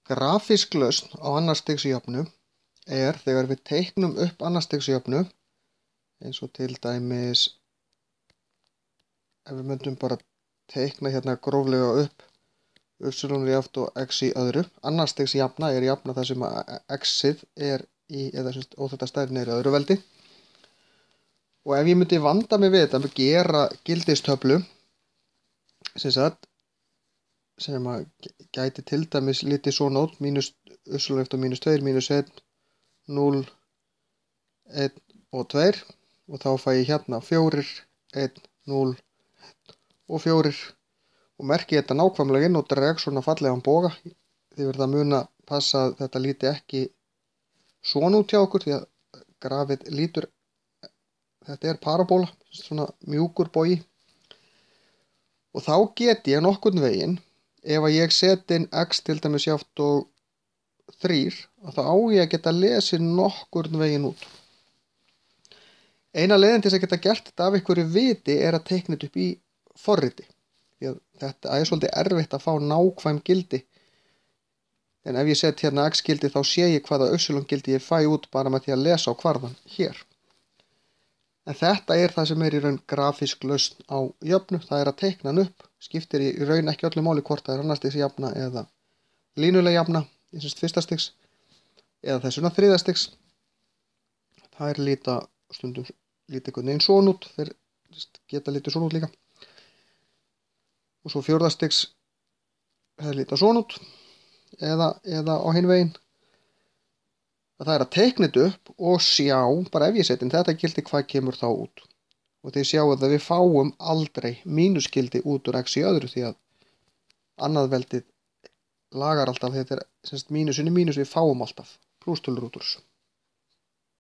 Grafísk lausn á annars stigs jöfnu er þegar við teiknum upp annars stigs jöfnu, eins og til dæmis ef við myndum bara teikna hérna gróflega upp y jaft og x í öðru. Annars stigs jafna er jafna þar sem x-ið er í, eða óþekkta stærðin er í öðru veldi. Og ef ég myndi vanda mig við þetta með gera gildistöflu sem að gæti til dæmis litið svona út, mínus y jaft og mínus 2, mínus 1, 0, 1 og 2, og þá fæ ég hérna 4, 1, 0 og 4 og merki þetta nákvæmlega inn og dreg svona fallegan boga. Þið verða að muna passa að þetta líti ekki svona út hjá okkur, því að grafið lítur, þetta er parabóla, svona mjúkur bogi. Og þá get ég nokkurn veginn, ef að ég set inn x til dæmis jaft og 3, þá á ég að geta lesið nokkurn veginn út. Eina leiðin til þess að geta gert þetta af einhverju viti er að teikna þetta upp í forriti. Því að þetta er svolítið erfitt að fá nákvæm gildi. En ef ég set hérna x gildi þá sé ég hvaða y gildi ég fæ út bara með því að lesa á kvarðan hér. En þetta er það sem er í raun grafísk lausn á jöfnu, það er að teikna hann upp. Skiptir í raun ekki öllu máli hvort það er annars stigs jafna eða línuleg jafna, í fyrsta stigs, eða þessuna þriðja stigs. Það er líta stundum lítið einhvern veginn svona út, þeir geta lítið svona út líka. Og svo fjórða stigs hefur lítið svona út, eða á hinn veginn. Það er að teikna þetta upp og sjá, bara ef ég set inn þetta gildi, hvað kemur þá út. Og þið sjáu að við fáum aldrei mínusgildi út úr x í öðru, því að annað veldið lagar alltaf, þetta er mínus inni mínus, við fáum alltaf plústölur út úr þessu.